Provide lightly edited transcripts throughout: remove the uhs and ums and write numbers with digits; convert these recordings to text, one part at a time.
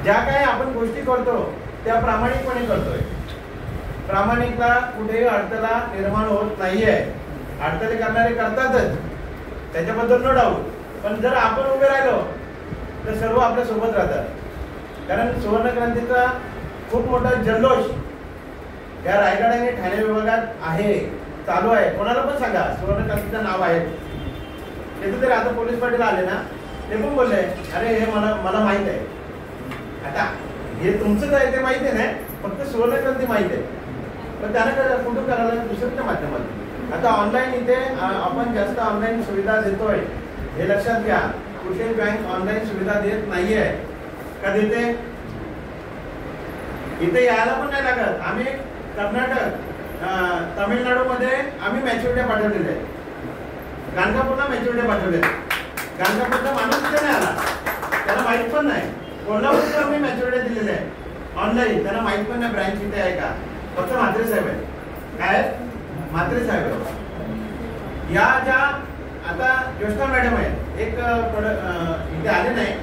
ज्या काही आपण गोष्टी करतो त्या प्रामाणिकपणे करतोय. प्रामाणिकता कुठेही अडथळा निर्माण होत नाहीये. अडथळे करणारे करतातच, त्याच्याबद्दल नो डाऊट. पण जर आपण उभे राहिलो तर सर्व आपल्या सोबत राहतात. कारण सुवर्णक्रांतीचा खूप मोठा जल्लोष या रायगड आणि ठाणे विभागात आहे, चालू आहे. कोणाला पण सांगा सुवर्णक्रांतीचं नाव आहे. तिथे तरी आता पोलीस पाटील आले ना, ते पण बोलले अरे हे मला माहित आहे. आता हे तुमचंच आहे ते माहिती आहे ना, फक्त सुवर्णक्रांती माहित आहे. पण त्यांना कुठं करायला दुसऱ्याच्या माध्यमातून. आता ऑनलाईन इथे आपण जास्त ऑनलाईन सुविधा देतोय हे लक्षात घ्या. कुठेही बँक ऑनलाईन सुविधा देत नाहीये का? देते. इथे यायला पण नाही लागत. आम्ही कर्नाटक, तामिळनाडूमध्ये आम्ही मॅच्युरिटी पाठवलेले आहे. गाणगापूरला मॅच्युरिटी पाठवले. गाणगापूरचा माणूस इथे नाही आला, त्याला माहित पण नाही. कोल्हापूरला आम्ही मॅच्युरिटी दिलेले आहे ऑनलाईन, त्यांना माहित पण नाही ब्रँच इथे आहे का. फक्त म्हात्रे साहेब आहे. काय म्हात्रे साहेब आहे. या ज्या आता ज्योष्णा मॅडम आहे, एक इथे आले नाही,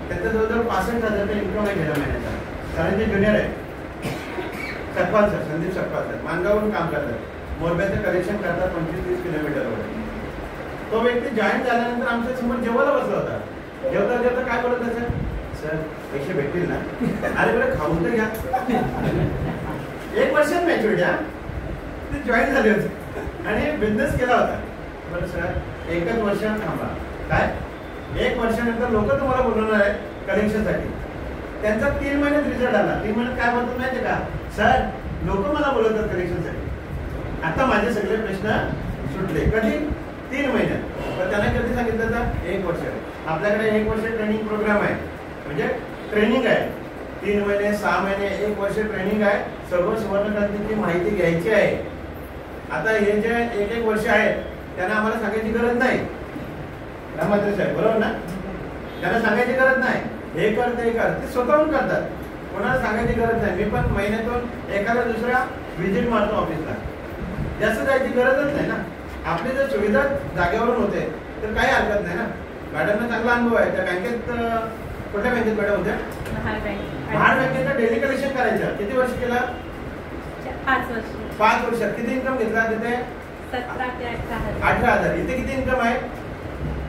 त्यांचा जवळजवळ 65,000 इन्कम आहे गेल्या महिन्याचा. सरांचे ज्युनियर आहे सकपाल सर, संदीप सकपाल सर. मानगावरून काम करतात, मोरब्याचं कलेक्शन करतात 25-30 किलोमीटरवर. तो व्यक्ती जॉईन झाल्यानंतर आमच्या समोर जेवायला बसला होता. जेवता जेवता काय बोलत असेल, सर पैसे भेटतील ना? अरे बरं खाऊन तर घ्या. 1 वर्षात मॅच्युरिटी ते जॉईन झाले होते आणि बिझनेस केला होता. बरं सर 1च वर्षात थांबा. काय 1 वर्षानंतर लोक तुम्हाला बोलवणार आहे कलेक्शनसाठी. त्यांचा 3 महिन्यात रिझल्ट आला. 3 महिन्यात काय बोलतात माहिती का, सर लोक मला बोलवतात कलेक्शनसाठी. आता माझे सगळे प्रश्न सुटले. कधी? 3 महिन्यात. तर त्यांना कधी सांगितलं तर 1 वर्ष. आपल्याकडे 1 वर्ष ट्रेनिंग प्रोग्राम आहे, म्हणजे ट्रेनिंग आहे. 3 महिने, 6 महिने, 1 वर्ष ट्रेनिंग आहे. सर्व सुवर्णक्रांतीची माहिती घ्यायची आहे. आता हे जे 1-1 वर्ष आहेत त्यांना आम्हाला सांगायची गरज नाही. राममात्रे साहेब बरोबर ना? त्यांना सांगायची गरज नाही. हे कर ते कर, ते स्वतःहून करतात. कोणाला सांगायची गरज नाही. मी पण महिन्यातून एखादा दुसरा व्हिजिट मारतो ऑफिसला. जास्त जायची गरजच नाही ना. आपली जर सुविधा जागेवरून होते तर काही हरकत नाही ना. मॅडमना चांगला अनुभव आहे. त्या बँकेत, कुठल्या बँकेत मॅडम होत्या? महाड बँकेचं डेली कलेक्शन करायचं. किती वर्ष केला? 5 वर्ष. 5 वर्षात किती इन्कम घेतला तिथे? 17 ते 18,000. इथे किती इन्कम आहे?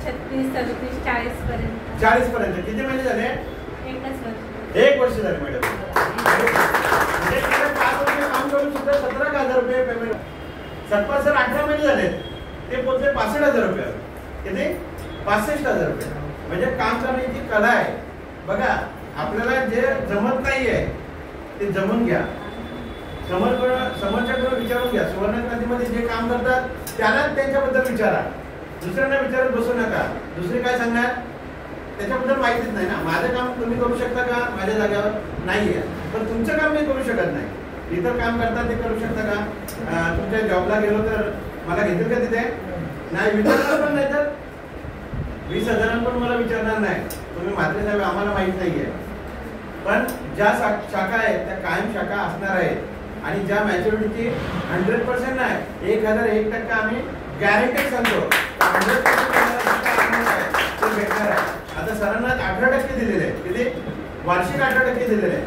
36, 37, 40 पर्यंत. 40 पर्यंत. किती महिने झाले? 1च वर्ष. 1 वर्ष झाले मॅडम. म्हणजे 5 वर्ष काम करून सुद्धा 17,000 रुपये पेमेंट. सत्पाल सर 18 महिने झाले, ते बोलते 65,000 रुपये. किती? 65,000 रुपये. म्हणजे काम करण्याची कला आहे. बघा आपल्याला जे जमत नाहीये ते जमून घ्या. समोरच्याकडून विचारून घ्या. सुवर्णक्रांतीमध्ये जे काम करतात त्यालाच त्यांच्याबद्दल विचारा. दुसऱ्यांना विचारत बसू नका. दुसरे काय सांगणार त्याच्याबद्दल माहितीच नाही ना. माझं काम तुम्ही करू शकता का? माझ्या जागेवर नाहीये. पण तुमचं काम मी करू शकत नाही. इतर काम करतात ते करू शकता का? तुमच्या जॉबला गेलो तर मला घेतील का तिथे? नाही विचारणार पण नाही. तर 20,000 पण मला विचारणार नाही. तुम्ही म्हात्रे साहेब आम्हाला माहित नाहीये. पण ज्या शाखा आहेत त्या कायम शाखा असणार आहेत. आणि ज्या मॅच्युरिटीची 100% नाही, 1001% आम्ही गॅरंटी सांगतो 100% भेटणार आहे. आता सरांना 18% दिलेले आहे. किती? वार्षिक 18% दिलेले आहे.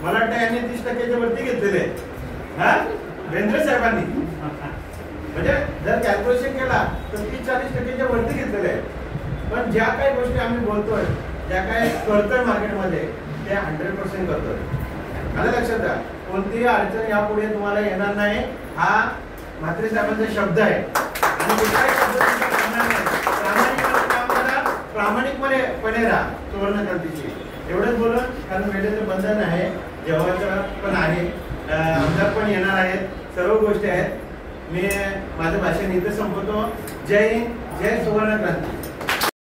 मला वाटतं यांनी 30%च्या वरती घेतलेले आहे बेंद्रे साहेबांनी. म्हणजे जर कॅल्क्युलेशन केला तर 30-40%च्या वरती घेतलेले आहे. पण ज्या काही गोष्टी आम्ही बोलतोय, ज्या काही करतोय मार्केटमध्ये ते 100% करतोय. आलं लक्षात द्या. कोणतीही अडचण यापुढे तुम्हाला येणार नाही. हा म्हात्रे साहेबांचा शब्द आहे. आणि दुसरा शब्द प्रामाणिकपणे काम करा, प्रामाणिकपणे राहा सुवर्णक्रांतीची. एवढंच बोलून, कारण वेळेचं बंधन आहे, जेवणाचं पण आहे, आमदार पण येणार आहेत, सर्व गोष्टी आहेत. मी माझं भाषण इथे संपवतो. जय हिंद, जय सुवर्णक्रांती.